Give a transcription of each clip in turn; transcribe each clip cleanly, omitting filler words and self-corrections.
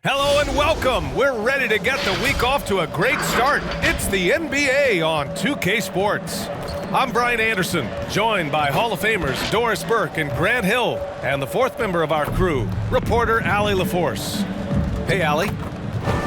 Hello and welcome. We're ready to get the week off to a great start. It's the NBA on 2K Sports. I'm Brian Anderson, joined by Hall of Famers Doris Burke and Grant Hill, and the fourth member of our crew, reporter Allie LaForce. Hey, Allie.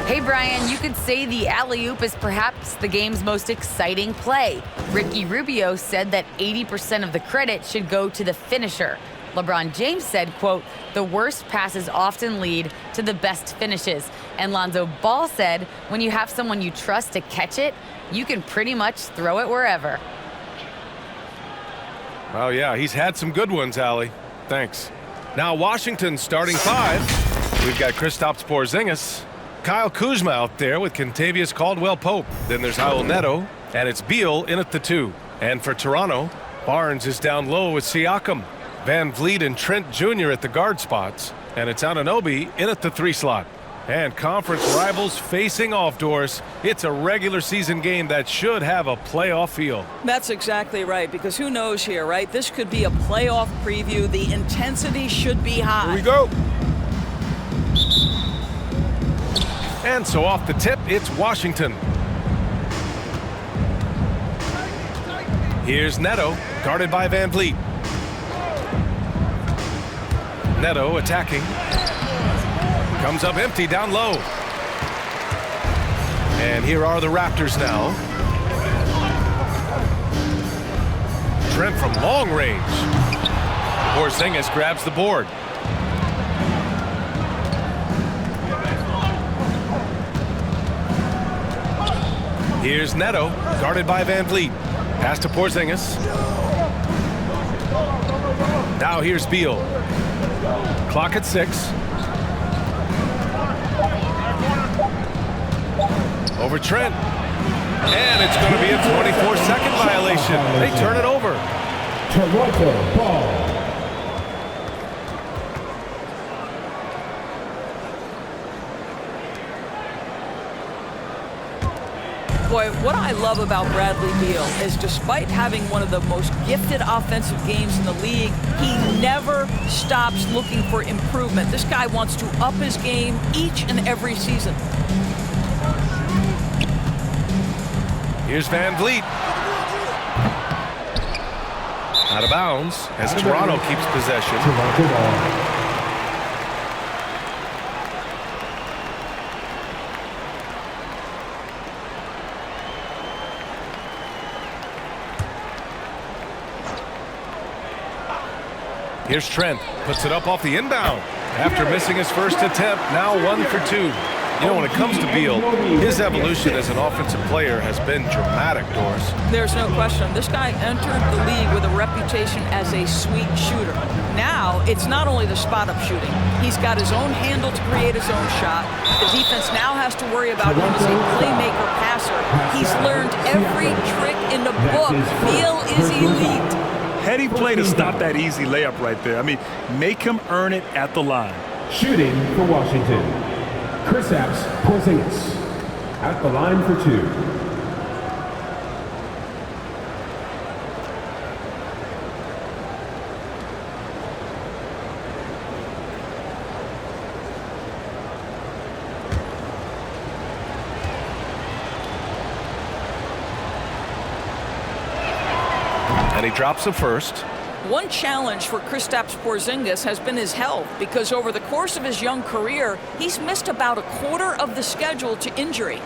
Hey, Brian, you could say the alley-oop is perhaps the game's most exciting play. Ricky Rubio said that 80% of the credit should go to the finisher. LeBron James said, quote, "The worst passes often lead to the best finishes." And Lonzo Ball said, when you have someone you trust to catch it, you can pretty much throw it wherever. Oh, yeah, he's had some good ones, Allie. Thanks. Now, Washington's starting five. We've got Kristaps Porzingis, Kyle Kuzma out there with Kentavious Caldwell Pope. Then there's Raul Neto, and it's Beal in at the 2. And for Toronto, Barnes is down low with Siakam, Van Vliet and Trent Jr. at the guard spots, and it's Anunoby in at the 3 slot. And conference rivals facing off, Doris. It's a regular season game that should have a playoff feel. That's exactly right, because who knows here, right? This could be a playoff preview. The intensity should be high. Here we go. And so off the tip, it's Washington. Here's Neto, guarded by Van Vliet. Neto attacking. Comes up empty down low. And here are the Raptors now. Trent from long range. Porzingis grabs the board. Here's Neto, guarded by Van Vliet. Pass to Porzingis. Now here's Beal. Clock at 6. Over Trent. And it's going to be a 24-second violation. They turn it over. Toronto ball. Boy, what I love about Bradley Beal is despite having one of the most gifted offensive games in the league, he never stops looking for improvement. This guy wants to up his game each and every season. Here's Van Vliet. Out of bounds as Toronto keeps possession. Toronto ball. Here's Trent, puts it up off the inbound. After missing his first attempt, now 1 for 2. You know, when it comes to Beal, his evolution as an offensive player has been dramatic, Doris. There's no question. This guy entered the league with a reputation as a sweet shooter. Now, it's not only the spot-up shooting. He's got his own handle to create his own shot. The defense now has to worry about him as a playmaker passer. He's learned every trick in the book. Beal is elite. Heady play to stop that easy layup right there. I mean, make him earn it at the line. Shooting for Washington. Kristaps Porzingis at the line for 2. And he drops the first. One challenge for Kristaps Porzingis has been his health, because over the course of his young career, he's missed about a quarter of the schedule to injury.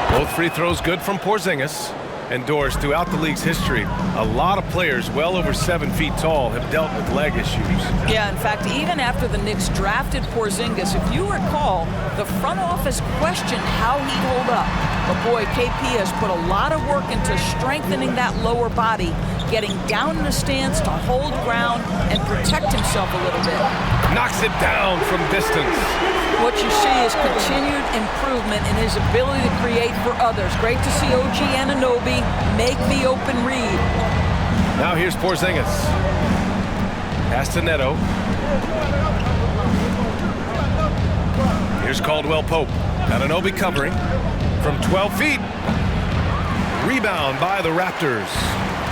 Both free throws good from Porzingis. And Doris, throughout the league's history, a lot of players well over 7 feet tall have dealt with leg issues. Yeah, in fact, even after the Knicks drafted Porzingis, if you recall, the front office questioned how he'd hold up. But boy, KP has put a lot of work into strengthening that lower body, getting down in the stance to hold ground and protect himself a little bit. Knocks it down from distance. What you see is continued improvement in his ability to create for others. Great to see OG Anunoby make the open read. Now here's Porzingis. Pass to Neto. Here's Caldwell Pope. Anunoby covering. from 12 feet. Rebound by the Raptors.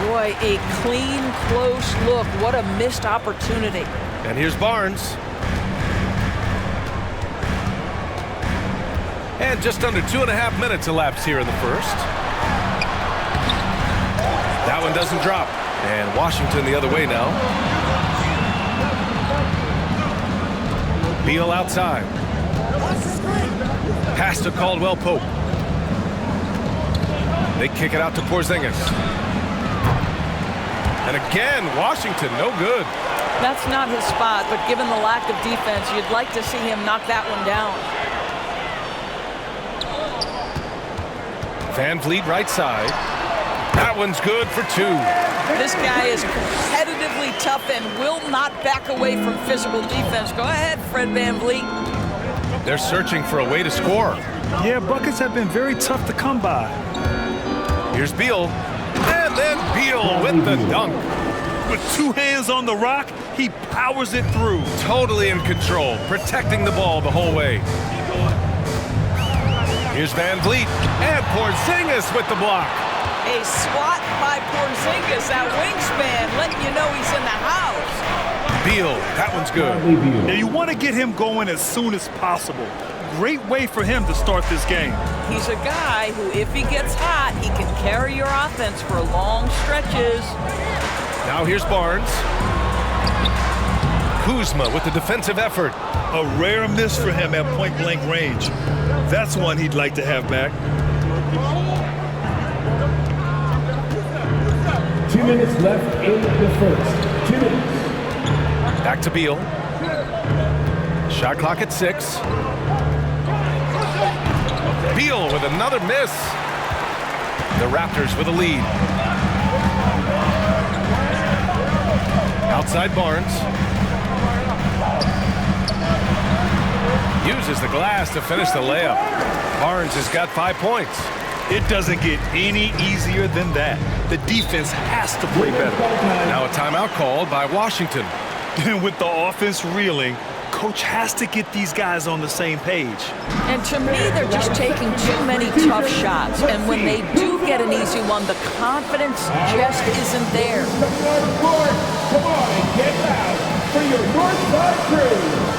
Boy, a clean, close look. What a missed opportunity. And here's Barnes. And just under 2.5 minutes elapsed here in the first. That one doesn't drop. And Washington the other way now. Beal outside. Pass to Caldwell Pope. They kick it out to Porzingis. And again, Washington, no good. That's not his spot, but given the lack of defense, you'd like to see him knock that one down. Van Vliet right side. That one's good for 2. This guy is competitively tough and will not back away from physical defense. Go ahead, Fred Van Vliet. They're searching for a way to score. Yeah, buckets have been very tough to come by. Here's Beal. And then Beal with the dunk. With 2 hands on the rock, he powers it through. Totally in control, protecting the ball the whole way. Here's Van Vliet. And Porzingis with the block. A swat by Porzingis, that wingspan, letting you know he's in the house. Beal, that one's good. Now you want to get him going as soon as possible. Great way for him to start this game. He's a guy who, if he gets hot, he can carry your offense for long stretches. Now here's Barnes. Kuzma with the defensive effort. A rare miss for him at point-blank range. That's one he'd like to have back. 2 minutes left in the first. 2 minutes. Back to Beal. Shot clock at 6. Beal with another miss. The Raptors with a lead. Outside Barnes. Uses the glass to finish the layup. Barnes has got 5 points. It doesn't get any easier than that. The defense has to play better. Now a timeout called by Washington. And with the offense reeling, coach has to get these guys on the same page. And to me, they're just taking too many tough shots. And when they do get an easy one, the confidence just isn't there. Come on and get loud for your Northside crew.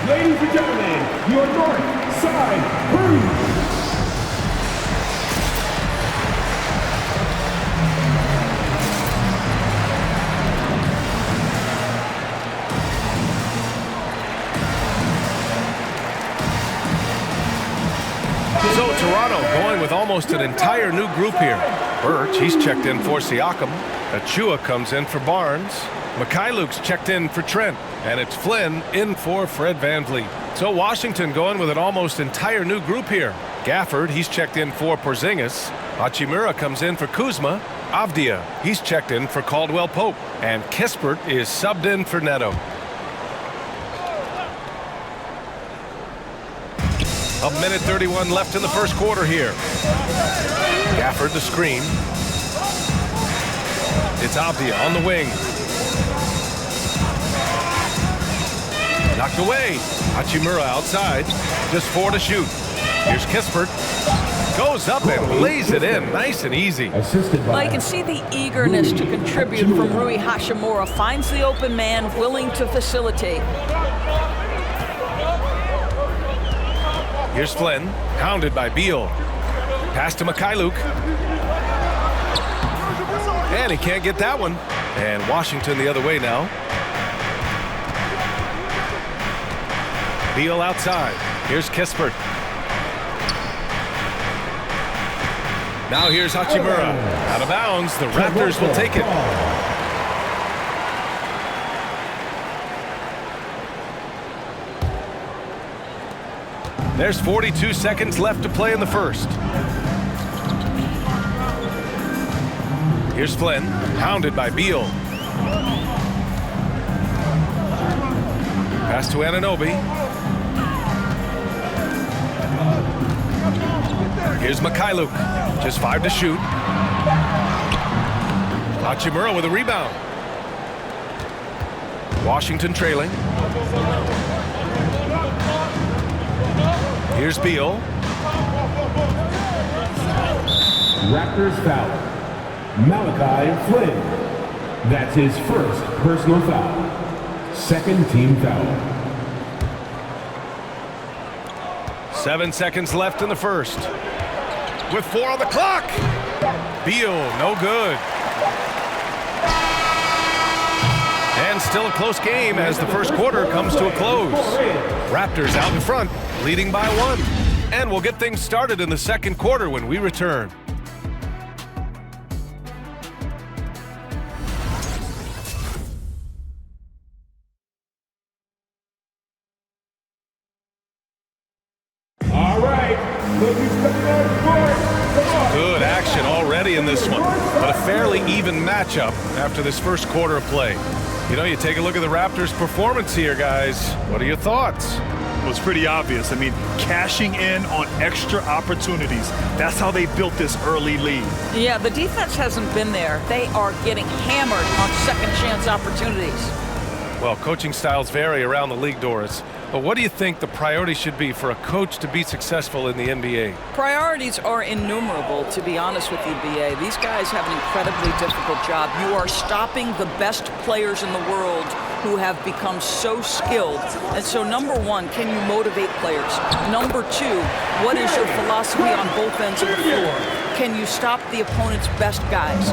Ladies and gentlemen, your North Side Crew. So Toronto going with almost an entire new group here. Birch, he's checked in for Siakam. Achua comes in for Barnes. Mikhailuk's checked in for Trent. And it's Flynn in for Fred Van Vliet. So Washington going with an almost entire new group here. Gafford, he's checked in for Porzingis. Hachimura comes in for Kuzma. Avdia, he's checked in for Caldwell Pope. And Kispert is subbed in for Neto. A minute 31 left in the first quarter here. Gafford the screen. It's Avdia on the wing. Knocked away. Hachimura outside. Just 4 to shoot. Here's Kispert. Goes up and lays it in. Nice and easy. Well, you can see the eagerness to contribute from Rui Hachimura. Finds the open man, willing to facilitate. Here's Flynn. Hounded by Beal. Pass to Mikhailuk. he can't get that one. And Washington the other way now. Beal outside. Here's Kispert. Now here's Hachimura. Out of bounds. The Raptors will take it. There's 42 seconds left to play in the first. Here's Flynn, hounded by Beal. Pass to Anunoby. Here's Mikhailuk, just 5 to shoot. Hachimura with a rebound. Washington trailing. Here's Beal. Raptors foul. Malachi Flynn. That's his first personal foul. Second team foul. 7 seconds left in the first. With 4 on the clock. Beal, no good. And still a close game as the first quarter comes to a close. Raptors out in front, leading by 1. And we'll get things started in the second quarter when we return. Good action already in this one, but a fairly even matchup after this first quarter of play. You know, you take a look at the Raptors' performance here, guys. What are your thoughts? Well, it's pretty obvious. I mean, cashing in on extra opportunities. That's how they built this early lead. Yeah, the defense hasn't been there. They are getting hammered on second chance opportunities. Well, coaching styles vary around the league, Doris. But what do you think the priority should be for a coach to be successful in the NBA? Priorities are innumerable, to be honest with you, B.A. These guys have an incredibly difficult job. You are stopping the best players in the world who have become so skilled. And so, number one, can you motivate players? Number two, what is your philosophy on both ends of the floor? Can you stop the opponent's best guys?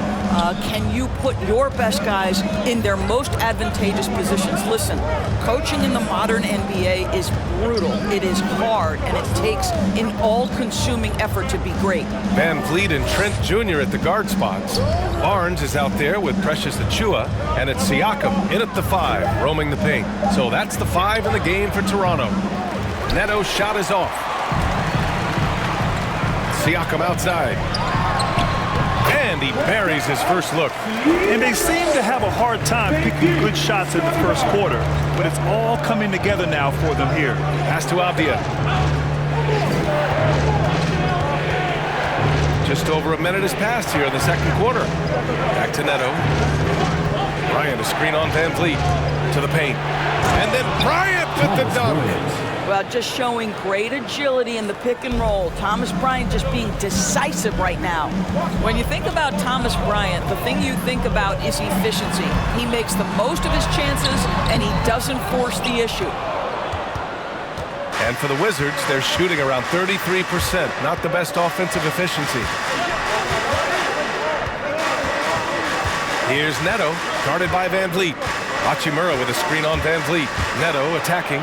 Can you put your best guys in their most advantageous positions? Listen, coaching in the modern NBA is brutal. It is hard, and it takes an all-consuming effort to be great. Van Vliet and Trent Jr. at the guard spots. Barnes is out there with Precious Achua, and it's Siakam in at the 5, roaming the paint. So that's the 5 in the game for Toronto. Neto's shot is off. Siakam outside. And he buries his first look. And they seem to have a hard time picking good shots in the first quarter, but it's all coming together now for them here. Pass to Avdia. Just over a minute has passed here in the second quarter. Back to Neto. Bryant, a screen on Van Vliet. To the paint. And then Bryant with the dunk. Well, just showing great agility in the pick and roll. Thomas Bryant just being decisive right now. When you think about Thomas Bryant, the thing you think about is efficiency. He makes the most of his chances, and he doesn't force the issue. And for the Wizards, they're shooting around 33%. Not the best offensive efficiency. Here's Neto, guarded by Van Vliet. Hachimura with a screen on Van Vliet. Neto attacking.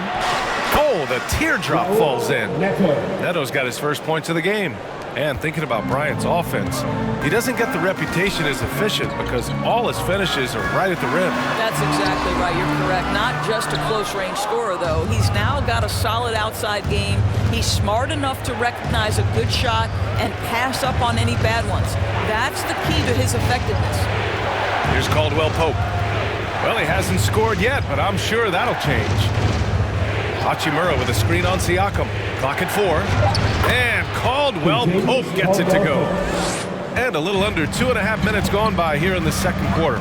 Oh, the teardrop falls in. Neto's got his first points of the game. And thinking about Bryant's offense, he doesn't get the reputation as efficient because all his finishes are right at the rim. That's exactly right. You're correct. Not just a close-range scorer, though. He's now got a solid outside game. He's smart enough to recognize a good shot and pass up on any bad ones. That's the key to his effectiveness. Here's Caldwell Pope. Well, he hasn't scored yet, but I'm sure that'll change. Hachimura with a screen on Siakam. Clock at 4. And Caldwell Pope gets it to go. And a little under 2.5 minutes gone by here in the second quarter.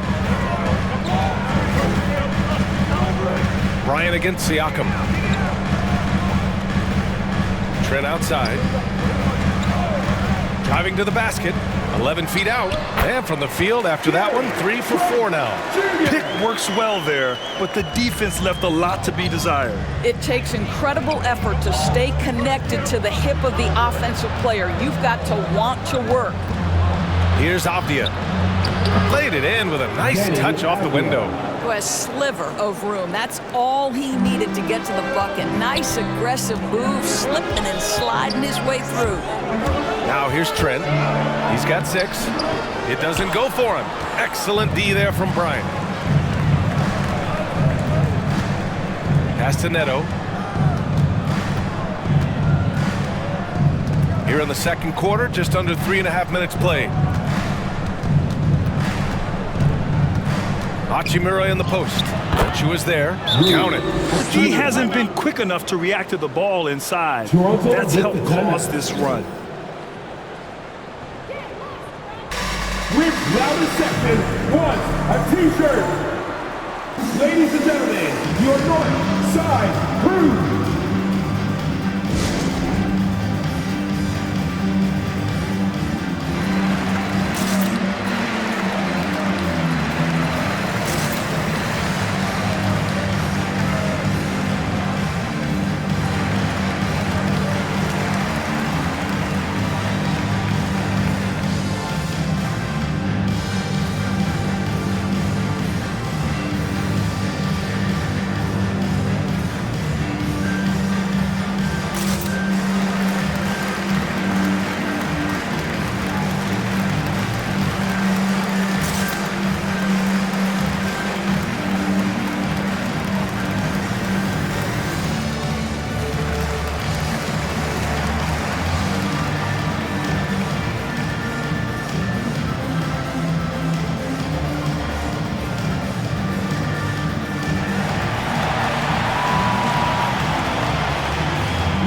Bryant against Siakam. Trent outside. Driving to the basket. 11 feet out. And from the field after that one, 3 for 4 now. Pick works well there, but the defense left a lot to be desired. It takes incredible effort to stay connected to the hip of the offensive player. You've got to want to work. Here's Avdia. Played it in with a nice touch off the window. To a sliver of room. That's all he needed to get to the bucket. Nice aggressive move, slipping and sliding his way through. Now here's Trent. He's got 6. It doesn't go for him. Excellent D there from Bryant. Pass to Neto. Here in the second quarter, just under 3.5 minutes played. Hachimura in the post. She was there. Count it. He hasn't been quick enough to react to the ball inside. That's helped cause this run. With loudest section wants a t-shirt. Ladies and gentlemen, your North Side Crew.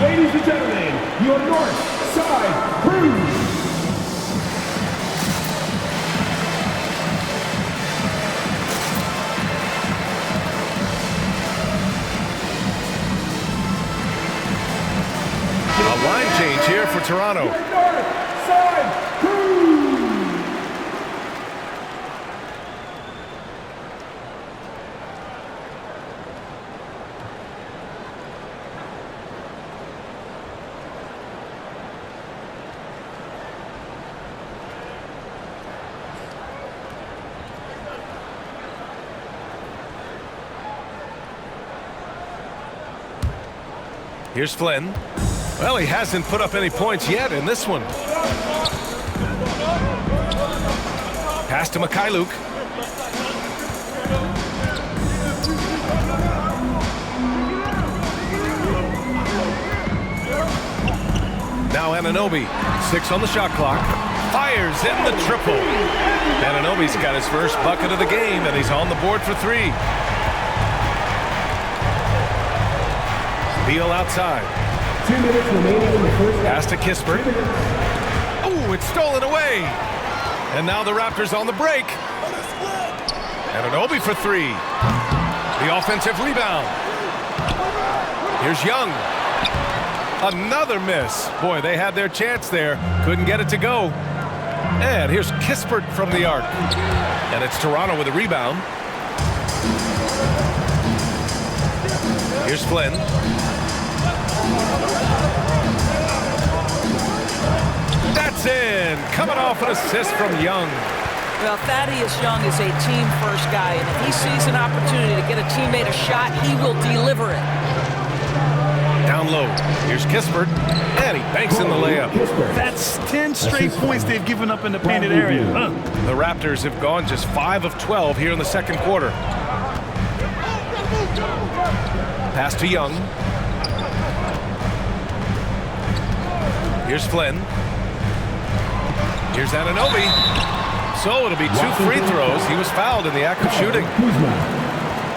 Ladies and gentlemen, your North Side Crew. A line change here for Toronto. Your North Side Crew. Here's Flynn. Well, he hasn't put up any points yet in this one. Pass to Mikhailuk. Now Anunoby, 6 on the shot clock. Fires in the triple. Anunoby's got his first bucket of the game, and he's on the board for 3. Beal outside. 2 minutes remaining in the first half. Pass to Kispert. Oh, it's stolen away. And now the Raptors on the break. Anunoby for 3. The offensive rebound. Here's Young. Another miss. Boy, they had their chance there. Couldn't get it to go. And here's Kispert from the arc. And it's Toronto with a rebound. Here's Flynn. That's in. Coming off an assist from Young. Well, Thaddeus Young is a team-first guy, and if he sees an opportunity to get a teammate a shot, he will deliver it. Down low. Here's Kispert. And he banks in the layup. That's 10 straight points they've given up in the painted area. The Raptors have gone just 5 of 12 here in the second quarter. Pass to Young. Here's Flynn. Here's Anunoby. So it'll be 2 free throws. He was fouled in the act of shooting.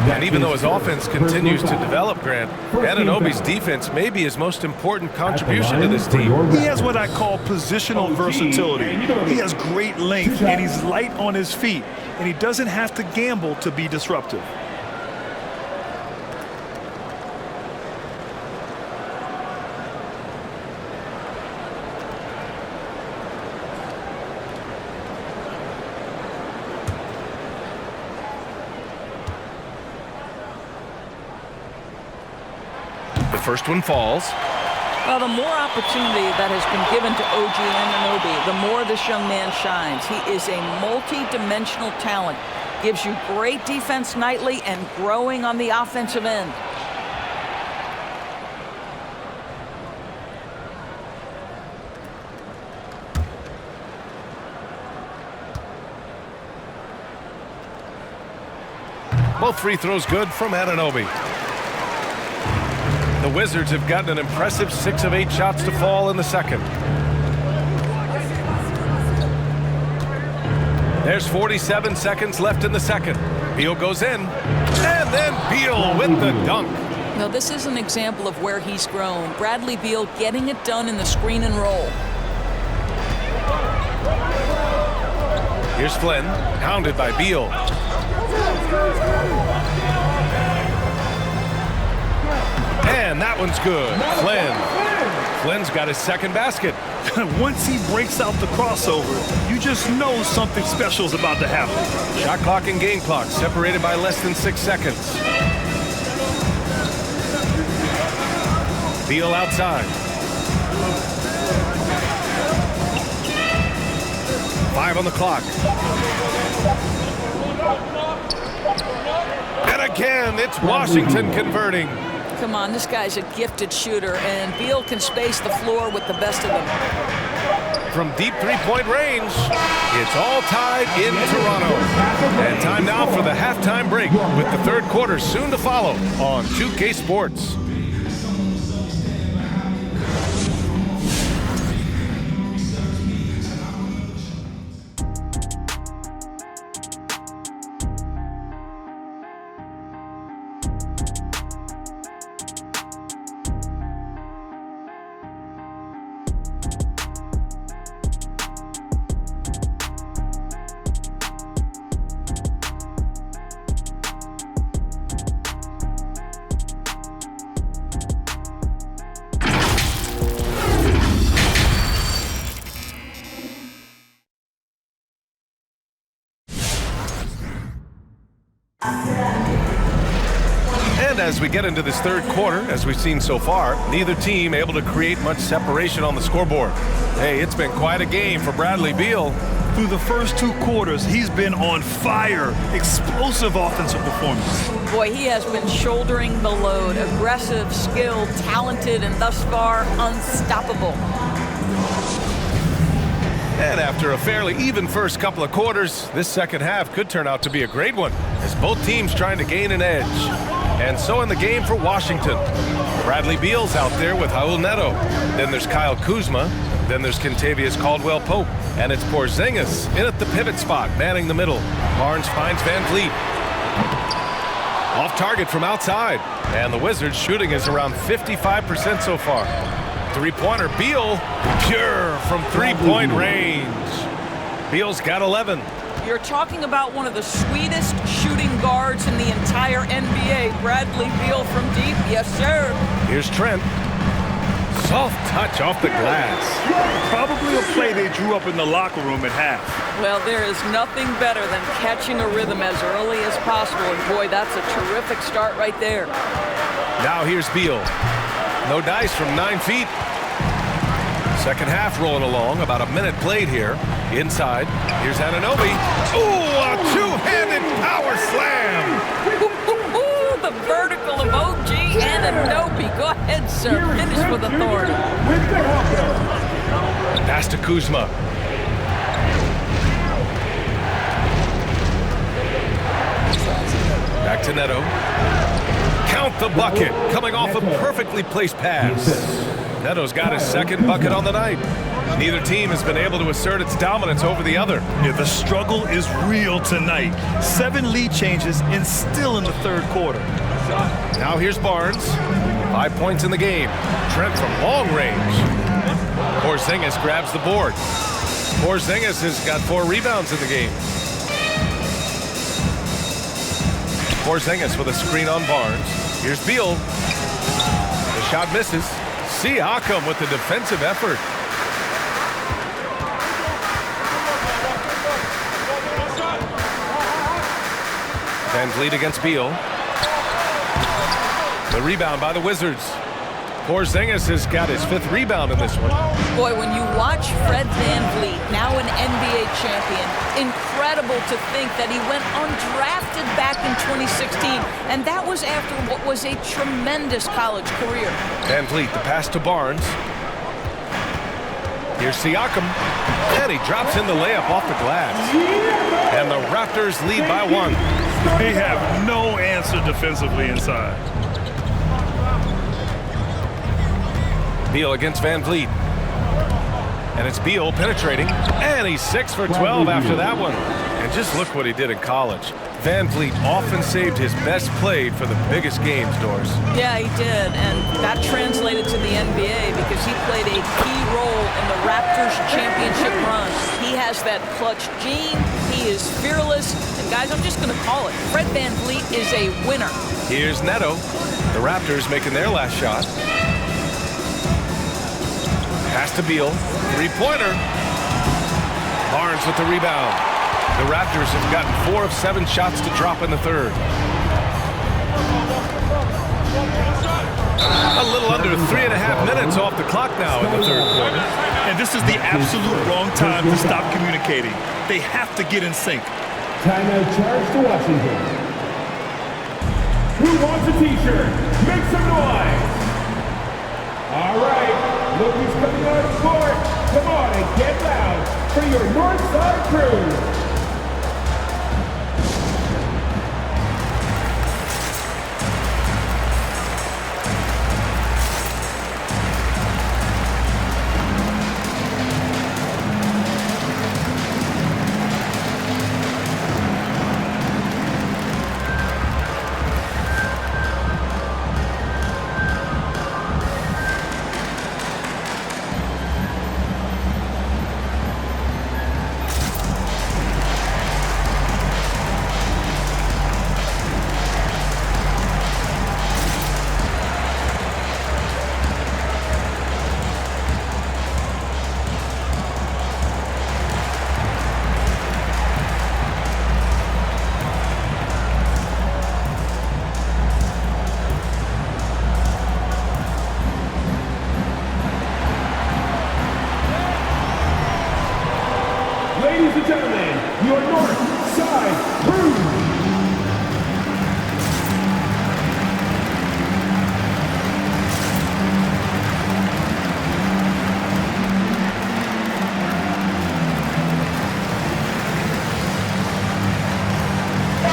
And even though his offense continues to develop, Grant, Anunoby's defense may be his most important contribution to this team. He has what I call positional versatility. He has great length, and he's light on his feet, and he doesn't have to gamble to be disruptive. The first one falls. Well, the more opportunity that has been given to OG Anunoby, the more this young man shines. He is a multi-dimensional talent. Gives you great defense nightly and growing on the offensive end. Both free throws good from Anunoby. The Wizards have gotten an impressive 6 of 8 shots to fall in the second. There's 47 seconds left in the second. Beal goes in, and then Beal with the dunk. Now, this is an example of where he's grown. Bradley Beal getting it done in the screen and roll. Here's Flynn, hounded by Beal. And that one's good. Flynn's got his second basket. Once he breaks out the crossover, you just know something special is about to happen. Shot clock and game clock separated by less than 6 seconds. Beal outside. 5 on the clock. And again, it's Washington converting. Come on, this guy's a gifted shooter, and Beal can space the floor with the best of them. From deep three-point range, it's all tied in Toronto. And time now for the halftime break, with the third quarter soon to follow on 2K Sports. And as we get into this third quarter, as we've seen so far, neither team able to create much separation on the scoreboard. Hey, it's been quite a game for Bradley Beal. Through the first 2 quarters, he's been on fire. Explosive offensive performance. Boy, he has been shouldering the load. Aggressive, skilled, talented, and thus far unstoppable. And after a fairly even first couple of quarters, this second half could turn out to be a great one, as both teams trying to gain an edge. And so in the game for Washington, Bradley Beal's out there with Raul Neto. Then there's Kyle Kuzma. Then there's Caldwell Pope. And it's Porzingis in at the pivot spot, manning the middle. Barnes finds Van Vliet. Off target from outside. And the Wizards' shooting is around 55% so far. Three-pointer, Beal, pure from three-point range. Beal's got 11. You're talking about one of the sweetest shooting guards in the entire NBA. Bradley Beal from deep, yes sir. Here's Trent. Soft touch off the glass. Probably a play they drew up in the locker room at half. Well, there is nothing better than catching a rhythm as early as possible. And boy, that's a terrific start right there. Now here's Beal. No dice from 9 feet. Second half rolling along, about a minute played here. Inside, here's Anunoby. Ooh, a two-handed power slam. The vertical of OG Anunoby. Go ahead, sir. Finish with authority. Pass to Kuzma. Back to Neto. Count the bucket, coming off a perfectly placed pass. Neto's got his second bucket on the night. Neither team has been able to assert its dominance over the other. Yeah, the struggle is real tonight. 7 lead changes and still in the third quarter. Now here's Barnes. 5 points in the game. Trent from long range. Porzingis grabs the board. Porzingis has got 4 rebounds in the game. Porzingis with a screen on Barnes. Here's Beal. The shot misses. Siakam with the defensive effort. Van Vliet against Beal. The rebound by the Wizards. Porzingis has got his 5th rebound in this one. Boy, when you watch Fred VanVleet, now an NBA champion, incredible to think that he went undrafted back in 2016, and that was after what was a tremendous college career. VanVleet, the pass to Barnes. Here's Siakam, and he drops in the layup off the glass. And the Raptors lead by 1. They have no answer defensively inside. Beal against VanVleet. And it's Beal penetrating, and he's 6 for 12 after that one. And just look what he did in college. VanVleet often saved his best play for the biggest games, Doris. Yeah, he did, and that translated to the NBA because he played a key role in the Raptors championship run. He has that clutch gene, he is fearless, and guys, I'm just going to call it. Fred VanVleet is a winner. Here's Neto. The Raptors making their last shot. Pass to Beal. 3-pointer. Barnes with the rebound. The Raptors have gotten 4 of 7 shots to drop in the 3rd. A little under 3.5 minutes off the clock now in the 3rd quarter. And this is the absolute wrong time to stop communicating. They have to get in sync. Timeout charge to Washington. Who wants a t-shirt? Make some noise! All right, look who's coming on court. Come on and get loud for your Northside crew. Ladies and gentlemen, your North Side Crew.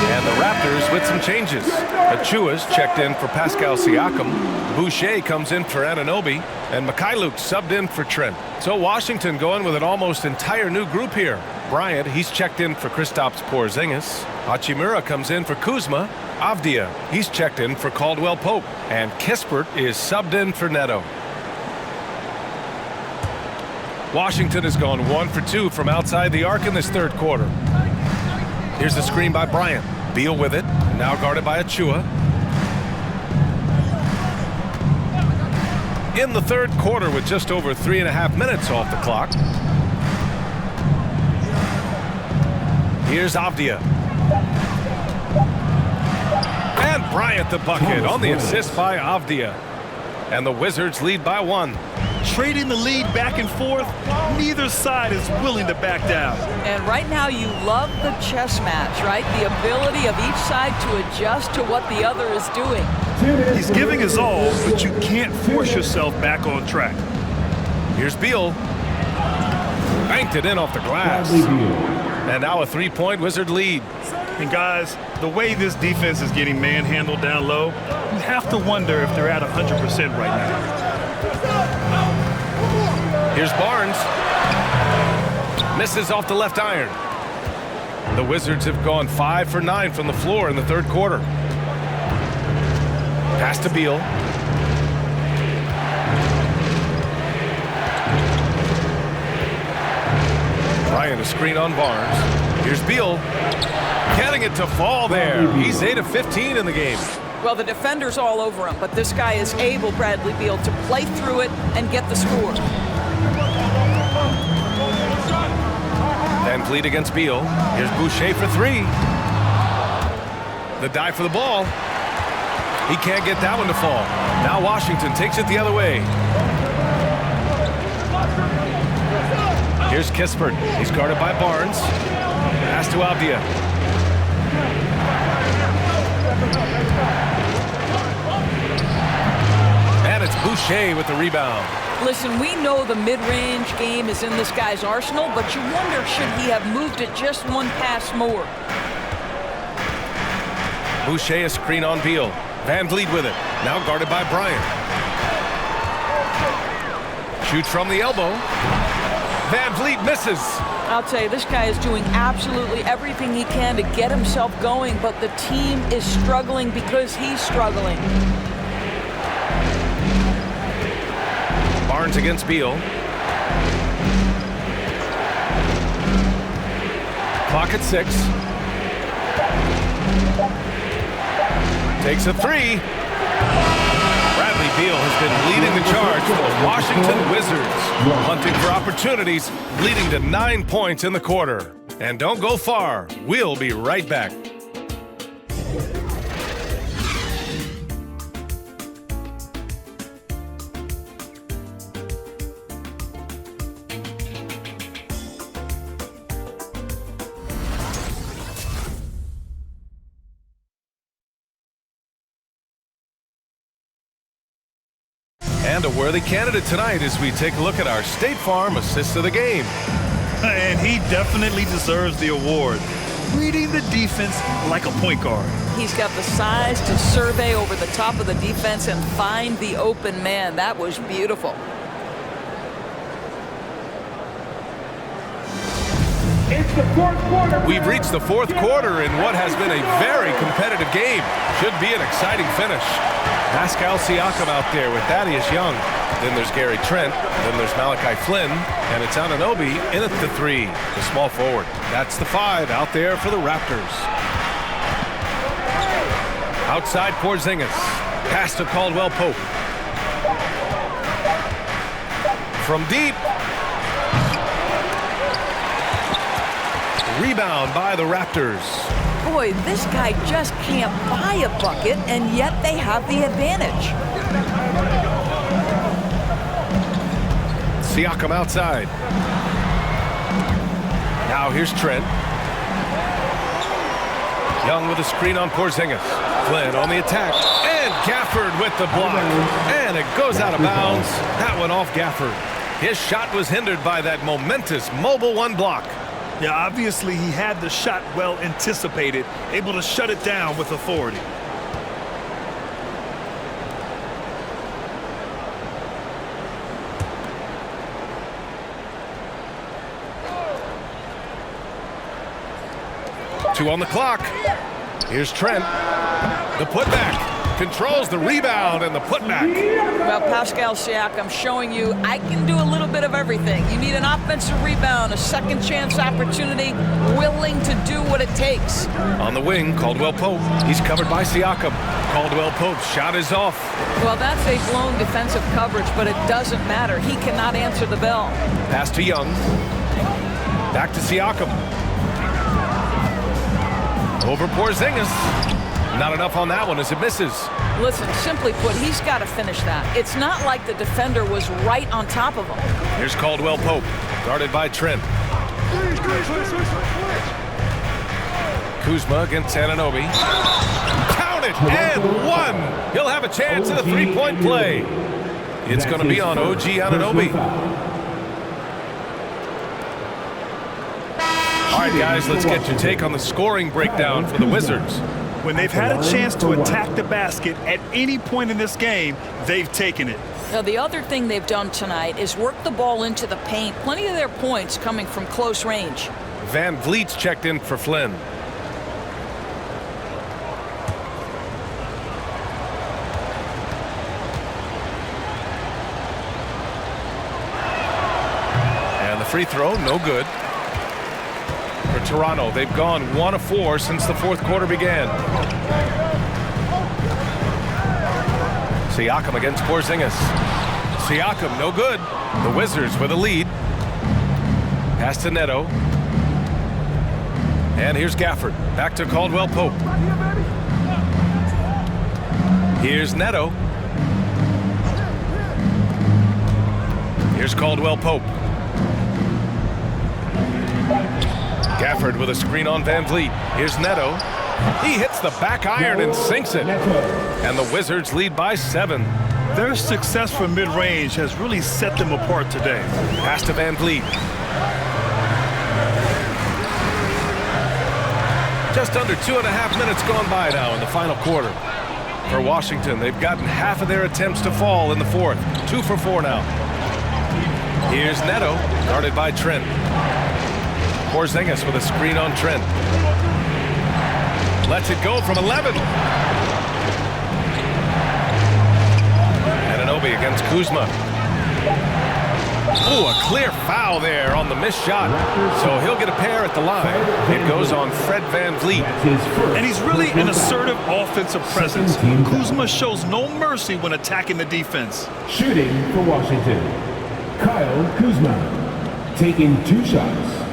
And the Raptors with some changes. Achua's checked in for Pascal Siakam. Boucher comes in for Anunoby. And Mikhailuk subbed in for Trent. So Washington going with an almost entire new group here. Bryant, he's checked in for Kristaps Porzingis. Hachimura comes in for Kuzma. Avdia, he's checked in for Caldwell Pope. And Kispert is subbed in for Neto. Washington has gone 1 for 2 from outside the arc in this 3rd quarter. Here's the screen by Bryant. Beal with it, now guarded by Achua. In the 3rd quarter with just over 3.5 minutes off the clock. Here's Avdia. And Bryant the bucket on the assist by Avdia. And the Wizards lead by 1. Trading the lead back and forth, neither side is willing to back down. And right now you love the chess match, right? The ability of each side to adjust to what the other is doing. He's giving his all, but you can't force yourself back on track. Here's Beal. Banked it in off the glass. And now a 3-point Wizard lead. And guys, the way this defense is getting manhandled down low, you have to wonder if they're at 100% right now. Here's Barnes. Misses off the left iron. The Wizards have gone 5 for 9 from the floor in the 3rd quarter. Pass to Beal. Bryant a screen on Barnes. Here's Beal. Getting it to fall there. He's 8 of 15 in the game. Well, the defender's all over him, but this guy is able, Bradley Beal, to play through it and get the score. VanVleet against Beal. Here's Boucher for 3. The dive for the ball. He can't get that one to fall. Now Washington takes it the other way. Here's Kispert. He's guarded by Barnes. Pass to Avdia. And it's Boucher with the rebound. Listen, we know the mid-range game is in this guy's arsenal, but you wonder, should he have moved it just one pass more? Boucher a screen on Beal. Van Vliet with it. Now guarded by Bryant. Shoots from the elbow. Van Vliet misses. I'll tell you, this guy is doing absolutely everything he can to get himself going, but the team is struggling because he's struggling. Barnes against Beal. Clock at 6. Takes a 3. Bradley Beal has been leading the charge for the Washington Wizards. Hunting for opportunities, leading to 9 points in the quarter. And don't go far. We'll be right back. And a worthy candidate tonight as we take a look at our State Farm Assist of the Game. And he definitely deserves the award. Reading the defense like a point guard. He's got the size to survey over the top of the defense and find the open man. That was beautiful. It's the fourth quarter. We've reached the fourth quarter in what has been a very competitive game. Should be an exciting finish. Pascal Siakam out there with Thaddeus Young. Then there's Gary Trent. Then there's Malachi Flynn. And it's Anunoby in at the 3, the small forward. That's the 5 out there for the Raptors. Outside Porzingis. Pass to Caldwell Pope. From deep. Rebound by the Raptors. Boy, this guy just can't buy a bucket, and yet they have the advantage. Siakam outside. Now here's Trent. Young with a screen on Porzingis. Flynn on the attack. And Gafford with the block. And it goes out of bounds. That went off Gafford. His shot was hindered by that momentous mobile 1 block. Yeah, obviously he had the shot well anticipated, able to shut it down with authority. Two on the clock. Here's Trent. The putback. Controls the rebound and the putback. Well, Pascal Siakam showing you I can do a little bit of everything. You need an offensive rebound, a second chance opportunity, willing to do what it takes. On the wing, Caldwell Pope. He's covered by Siakam. Caldwell Pope's shot is off. Well, that's a blown defensive coverage, but it doesn't matter. He cannot answer the bell. Pass to Young. Back to Siakam. Over Porzingis. Not enough on that one as it misses. Listen, simply put, he's got to finish that. It's not like the defender was right on top of him. Here's Caldwell Pope, guarded by Trent. Kuzma against Anunoby. Count it, and 1. He'll have a chance at a 3-point play. It's going to be on OG Anunoby. All right, guys, let's get your take on the scoring breakdown for the Wizards. When they've had a chance to attack the basket at any point in this game, they've taken it. Now, the other thing they've done tonight is work the ball into the paint. Plenty of their points coming from close range. Van Vliet's checked in for Flynn. And the free throw, no good. For Toronto, they've gone 1 of 4 since the fourth quarter began. Siakam against Porzingis. Siakam, no good. The Wizards with a lead. Pass to Neto. And here's Gafford. Back to Caldwell Pope. Here's Neto. Here's Caldwell Pope. Gafford with a screen on Van Vliet. Here's Neto. He hits the back iron and sinks it. And the Wizards lead by 7. Their success from mid-range has really set them apart today. Pass to Van Vliet. Just under 2.5 minutes gone by now in the final quarter. For Washington, they've gotten half of their attempts to fall in the fourth. 2 for 4 now. Here's Neto, guarded by Trent. Porzingis with a screen on Trent. Lets it go from 11. Anunoby against Kuzma. Ooh, a clear foul there on the missed shot. So he'll get a pair at the line. It goes on Fred Van Vliet. And he's really an assertive offensive presence. Kuzma shows no mercy when attacking the defense. Shooting for Washington, Kyle Kuzma, taking 2 shots.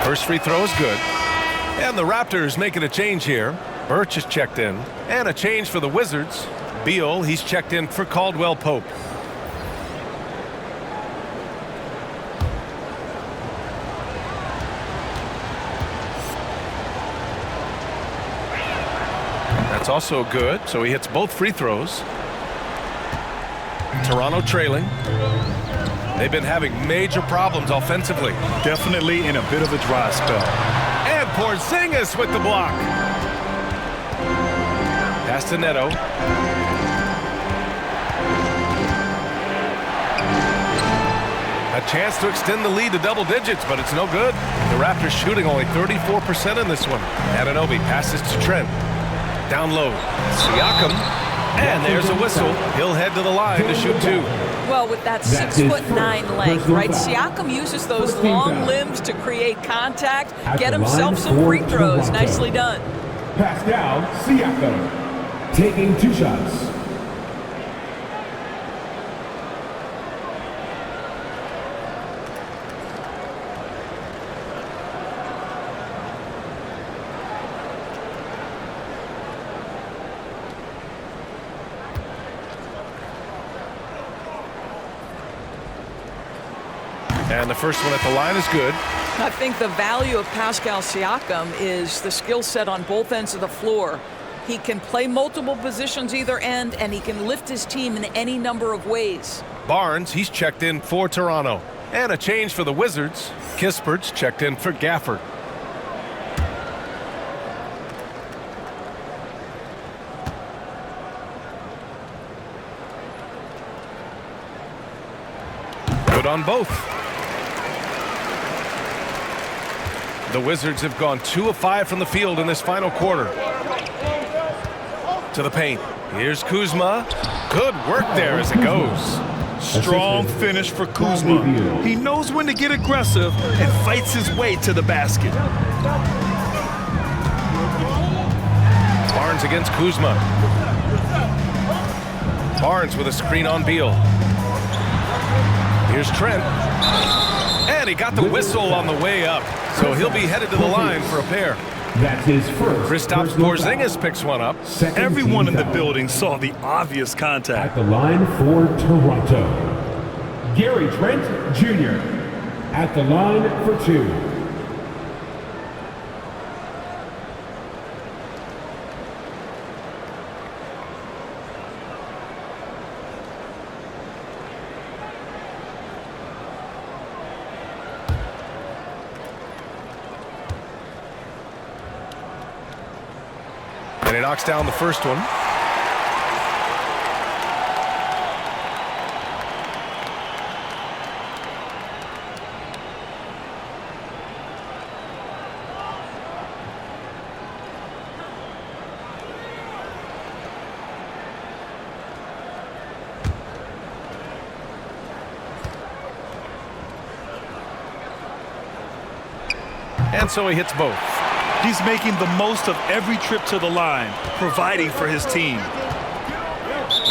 First free throw is good. And the Raptors making a change here. Birch is checked in. And a change for the Wizards. Beal, he's checked in for Caldwell Pope. That's also good, so he hits both free throws. Toronto trailing. They've been having major problems offensively. Definitely in a bit of a dry spell. And Porzingis with the block. Pass to Neto. A chance to extend the lead to double digits, but it's no good. The Raptors shooting only 34% in this one. Anunoby passes to Trent. Down low. Siakam. And there's a whistle. He'll head to the line to shoot 2. Well, with that 6'9" length, right? Siakam uses those long limbs to create contact, get himself some free throws. Nicely done. Pascal Siakam, taking 2 shots. And the first one at the line is good. I think the value of Pascal Siakam is the skill set on both ends of the floor. He can play multiple positions either end, and he can lift his team in any number of ways. Barnes, he's checked in for Toronto. And a change for the Wizards. Kispert's checked in for Gafford. Good on both. The Wizards have gone 2 of 5 from the field in this final quarter. To the paint. Here's Kuzma. Good work there as it goes. Strong finish for Kuzma. He knows when to get aggressive and fights his way to the basket. Barnes against Kuzma. Barnes with a screen on Beal. Here's Trent. And he got the whistle on the way up. So he'll be headed to the line for a pair. That's his first. Kristaps Porzingis picks one up. Everyone in the building saw the obvious contact. At the line for Toronto, Gary Trent Jr. At the line for 2. And he knocks down the first one. And so he hits both. He's making the most of every trip to the line, providing for his team.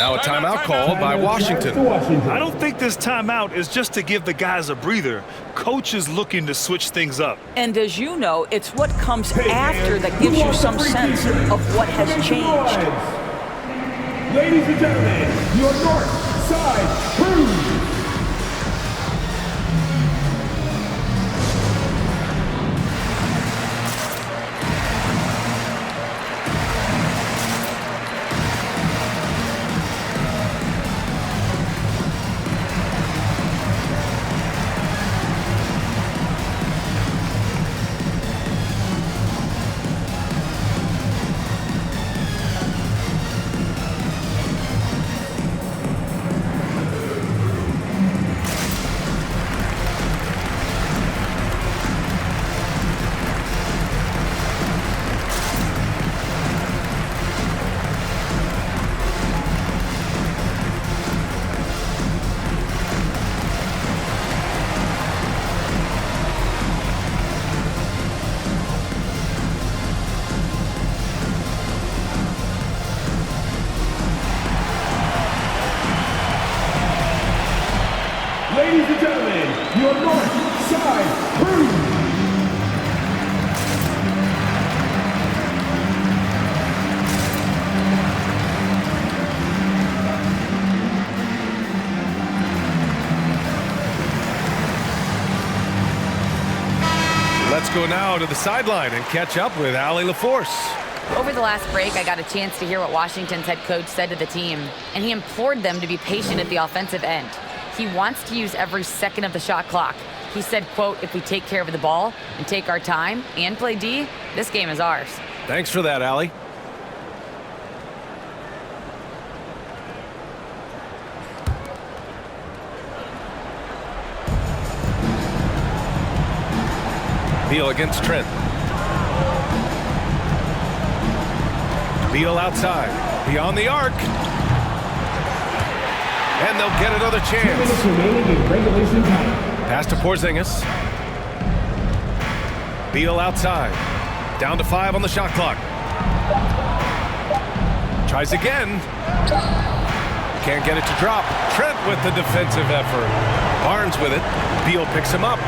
Now a timeout called by Washington. I don't think this timeout is just to give the guys a breather. Coach is looking to switch things up. And as you know, it's what comes after that gives you some sense of what has changed. Ladies and gentlemen, your North Side Crew. Ladies and gentlemen, your North Side Crew. Let's go now to the sideline and catch up with Allie LaForce. Over the last break, I got a chance to hear what Washington's head coach said to the team, and he implored them to be patient at the offensive end. He wants to use every second of the shot clock. He said, quote, if we take care of the ball and take our time and play D, this game is ours. Thanks for that, Allie. Beal against Trent. Beal outside, beyond the arc. And they'll get another 2 chance. minutes remaining in regulation time. Pass to Porzingis. Beal outside. Down to 5 on the shot clock. Tries again. Can't get it to drop. Trent with the defensive effort. Barnes with it. Beal picks him up.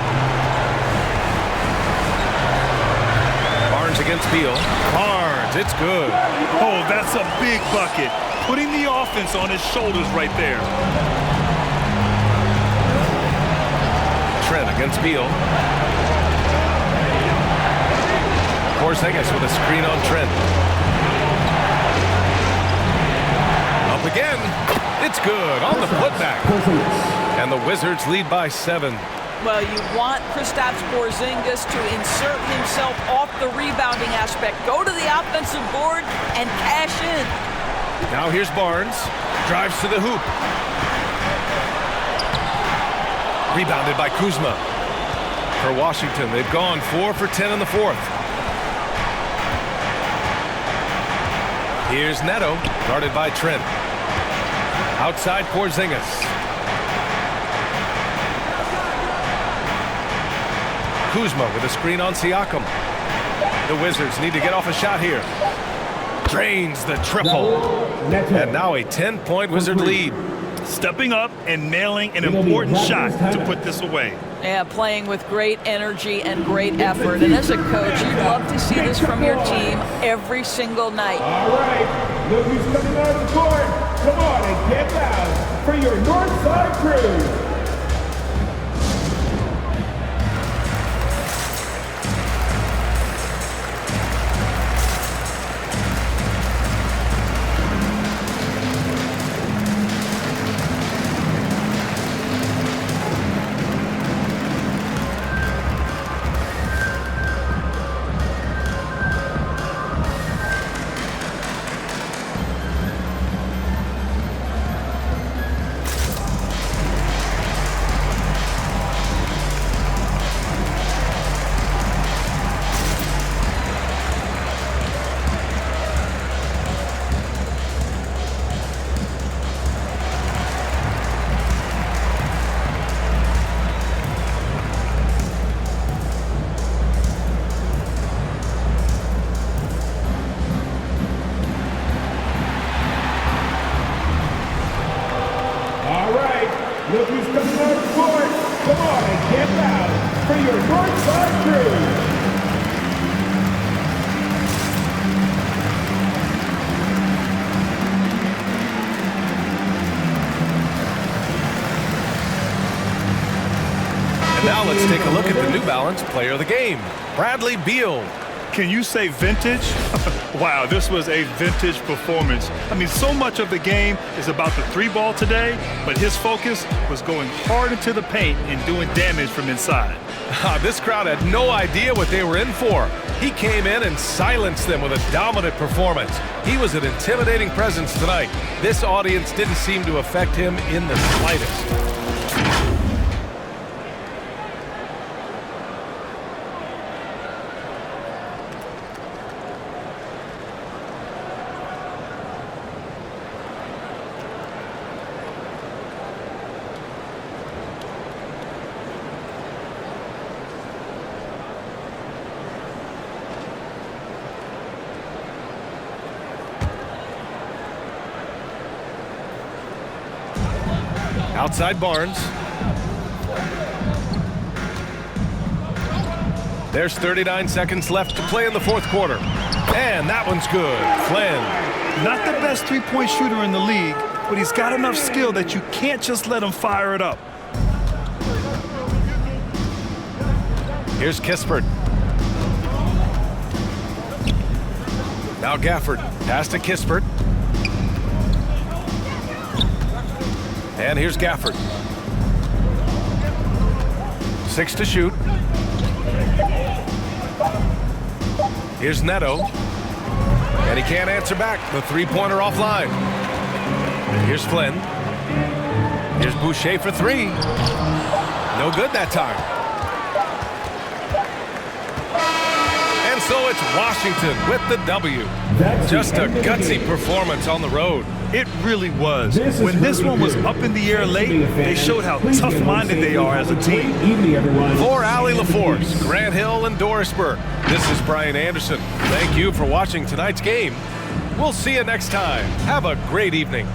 Barnes against Beal. Barnes, it's good. Oh, that's a big bucket. Putting the offense on his shoulders right there. Trent against Beal. Porzingis with a screen on Trent. Up again. It's good on the putback. And the Wizards lead by 7. Well, you want Kristaps Porzingis to insert himself off the rebounding aspect. Go to the offensive board and cash in. Now here's Barnes. Drives to the hoop. Rebounded by Kuzma. For Washington, they've gone 4 for 10 in the 4th. Here's Neto, guarded by Trent. Outside Porzingis. Kuzma with a screen on Siakam. The Wizards need to get off a shot here. Drains the triple. And now a 10-point Wizard lead. Stepping up and nailing an important shot to put this away. Yeah, playing with great energy and great effort. And as a coach, you'd love to see this from your team every single night. All right, look who's coming out of the court. Come on and get loud for your North Side Crew. And now let's take a look at the New Balance Player of the Game, Bradley Beal. Can you say vintage? Wow, this was a vintage performance. I mean, so much of the game is about the three ball today, but his focus was going hard into the paint and doing damage from inside. This crowd had no idea what they were in for. He came in and silenced them with a dominant performance. He was an intimidating presence tonight. This audience didn't seem to affect him in the slightest. Outside Barnes. There's 39 seconds left to play in the fourth quarter. And that one's good. Flynn. Not the best three-point shooter in the league, but he's got enough skill that you can't just let him fire it up. Here's Kispert. Now Gafford. Pass to Kispert. And here's Gafford. 6 to shoot. Here's Neto. And he can't answer back. The three-pointer offline. Here's Flynn. Here's Boucher for three. No good that time. And so it's Washington with the W. Just a gutsy performance on the road. It really was. When this one was up in the air late, they showed how tough-minded they are as a team. For Allie LaForce, Grant Hill, and Dorisburg, this is Brian Anderson. Thank you for watching tonight's game. We'll see you next time. Have a great evening.